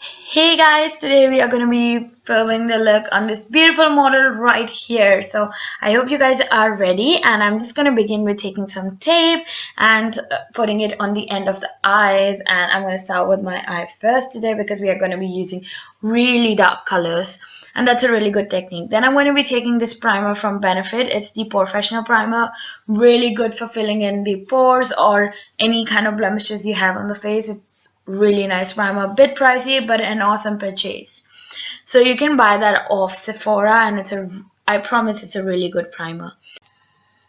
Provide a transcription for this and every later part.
Hey guys, today we are going to be filming the look on this beautiful model right here. So I hope you guys are ready, and I'm just going to begin with taking some tape and putting it on the end of the eyes. And I'm going to start with my eyes first today because we are going to be using really dark colors, and that's a really good technique. Then I'm going to be taking this primer from Benefit. It's the Professional Primer, really good for filling in the pores or any kind of blemishes you have on the face. It's really nice primer, a bit pricey but an awesome purchase. So you can buy that off Sephora, and I promise it's a really good primer.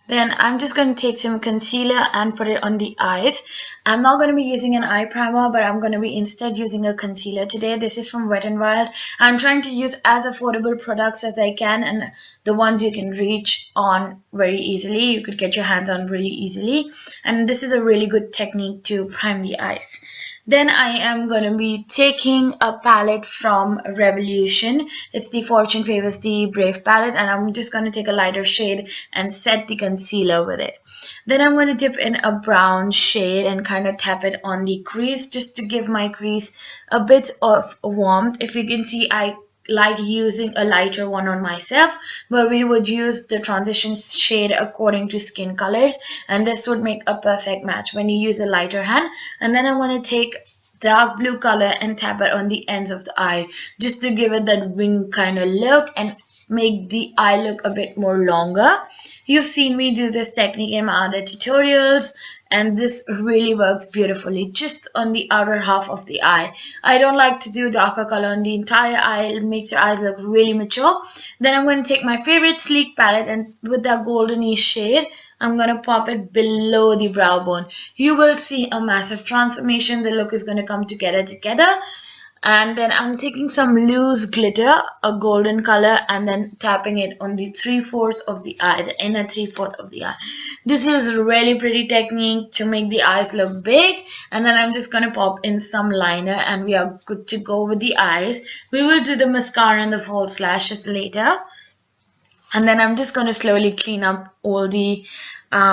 Then I'm just going to take some concealer and put it on the eyes. I'm not going to be using an eye primer, but I'm going to be instead using a concealer today. This is from Wet n Wild. I'm trying to use as affordable products as I can, and the ones you can reach on very easily. You could get your hands on really easily. And this is a really good technique to prime the eyes. Then I am going to be taking a palette from Revolution. It's the Fortune Favors the Brave palette, and I'm just going to take a lighter shade and set the concealer with it. Then I'm going to dip in a brown shade and kind of tap it on the crease just to give my crease a bit of warmth. If you can see, I like using a lighter one on myself, but we would use the transition shade according to skin colors, and this would make a perfect match when you use a lighter hand. And then I want to take dark blue color and tap it on the ends of the eye just to give it that wing kind of look and make the eye look a bit more longer. You've seen me do this technique in my other tutorials, and this really works beautifully just on the outer half of the eye. I don't like to do darker color on the entire eye. It makes your eyes look really mature. Then I'm going to take my favorite sleek palette, and with that goldeny shade, I'm going to pop it below the brow bone. You will see a massive transformation. The look is going to come together. And then I'm taking some loose glitter, a golden color, and then tapping it on the 3/4 of the eye, the inner 3/4 of the eye. This is a really pretty technique to make the eyes look big. And then I'm just going to pop in some liner, and we are good to go with the eyes. We will do the mascara and the false lashes later. And then I'm just going to slowly clean up all the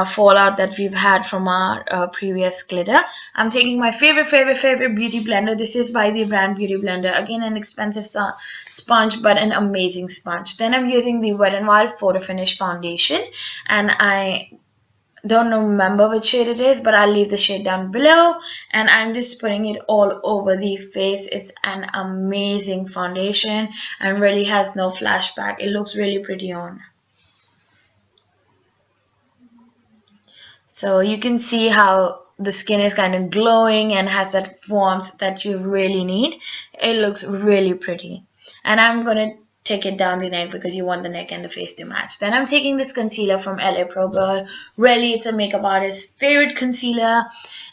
fallout that we've had from our previous glitter. I'm taking my favorite beauty blender. This is by the brand Beauty Blender. Again, an expensive sponge, but an amazing sponge. Then I'm using the Wet n Wild Photo Finish Foundation, and I don't remember which shade it is, but I'll leave the shade down below, and I'm just putting it all over the face. It's an amazing foundation and really has no flashback. It looks really pretty on. So you can see how the skin is kind of glowing and has that warmth that you really need. It looks really pretty. And I'm going to take it down the neck because you want the neck and the face to match. Then I'm taking this concealer from LA Pro Girl. Really, it's a makeup artist's favorite concealer.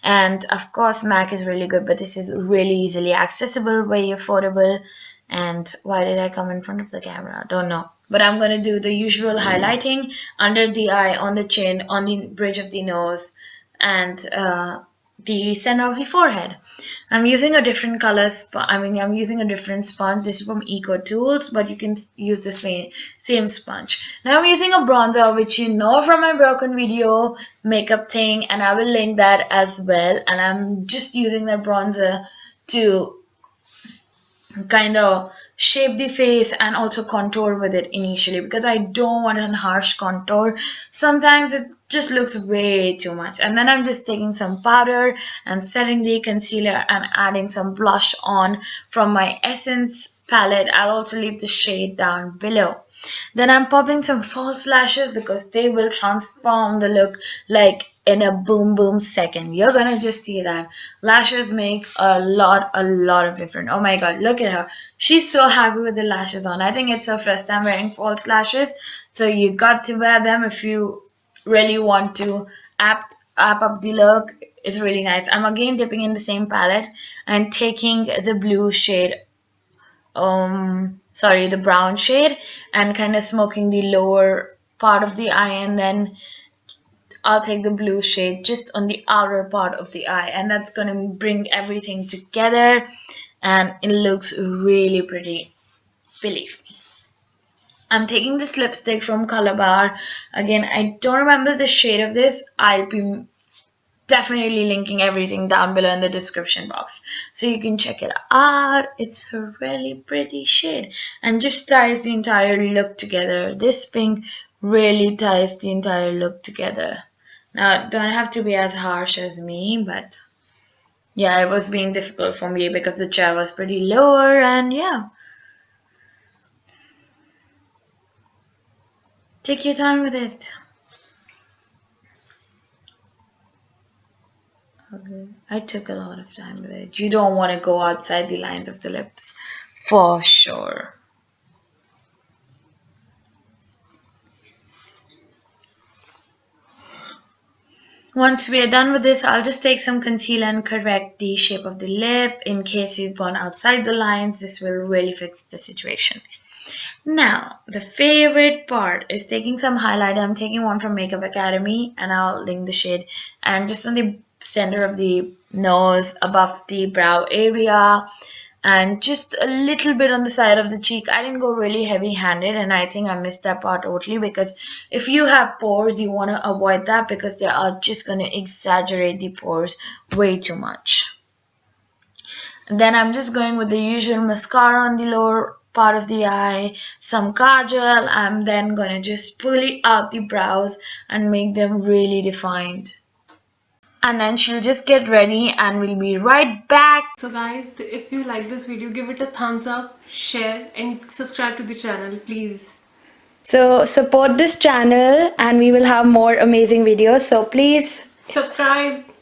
And of course, MAC is really good, but this is really easily accessible, very affordable. And why did I come in front of the camera? Don't know. But I'm going to do the usual highlighting under the eye, on the chin, on the bridge of the nose, and the center of the forehead. I'm using a different color, I'm using a different sponge. This is from Eco Tools, but you can use the same sponge. Now I'm using a bronzer, which you know from my broken video makeup thing, and I will link that as well. And I'm just using that bronzer to kind of shape the face and also contour with it initially, because I don't want a harsh contour. Sometimes it just looks way too much. And then I'm just taking some powder and setting the concealer and adding some blush on from my Essence palette. I'll also leave the shade down below. Then I'm popping some false lashes because they will transform the look like in a boom second. You're gonna just see that lashes make a lot of difference. Oh my god, look at her. She's so happy with the lashes on. I think it's her first time wearing false lashes, so you got to wear them if you really want to amp up the look. It's really nice. I'm again dipping in the same palette and taking the blue shade, the brown shade, and kind of smoking the lower part of the eye, and then I'll take the blue shade just on the outer part of the eye, and that's going to bring everything together, and it looks really pretty, believe me. I'm taking this lipstick from Color Bar. Again, I don't remember the shade of this. I'll be definitely linking everything down below in the description box so you can check it out. It's a really pretty shade and just ties the entire look together. This pink really ties the entire look together. Now, don't have to be as harsh as me, but yeah, it was being difficult for me because the chair was pretty lower, and yeah. Take your time with it. Okay. I took a lot of time with it. You don't want to go outside the lines of the lips, for sure. Once we are done with this, I'll just take some concealer and correct the shape of the lip. In case you've gone outside the lines, this will really fix the situation. Now, the favorite part is taking some highlighter. I'm taking one from Makeup Academy and I'll link the shade. And just on the center of the nose, above the brow area, and just a little bit on the side of the cheek. I didn't go really heavy handed, and I think I missed that part totally because if you have pores, you want to avoid that because they are just going to exaggerate the pores way too much. And then I'm just going with the usual mascara on the lower part of the eye, some kajal. I'm then going to just pull out the brows and make them really defined. And then she'll just get ready and we'll be right back. So guys, if you like this video, give it a thumbs up, share and subscribe to the channel, please. So support this channel and we will have more amazing videos. So please Subscribe.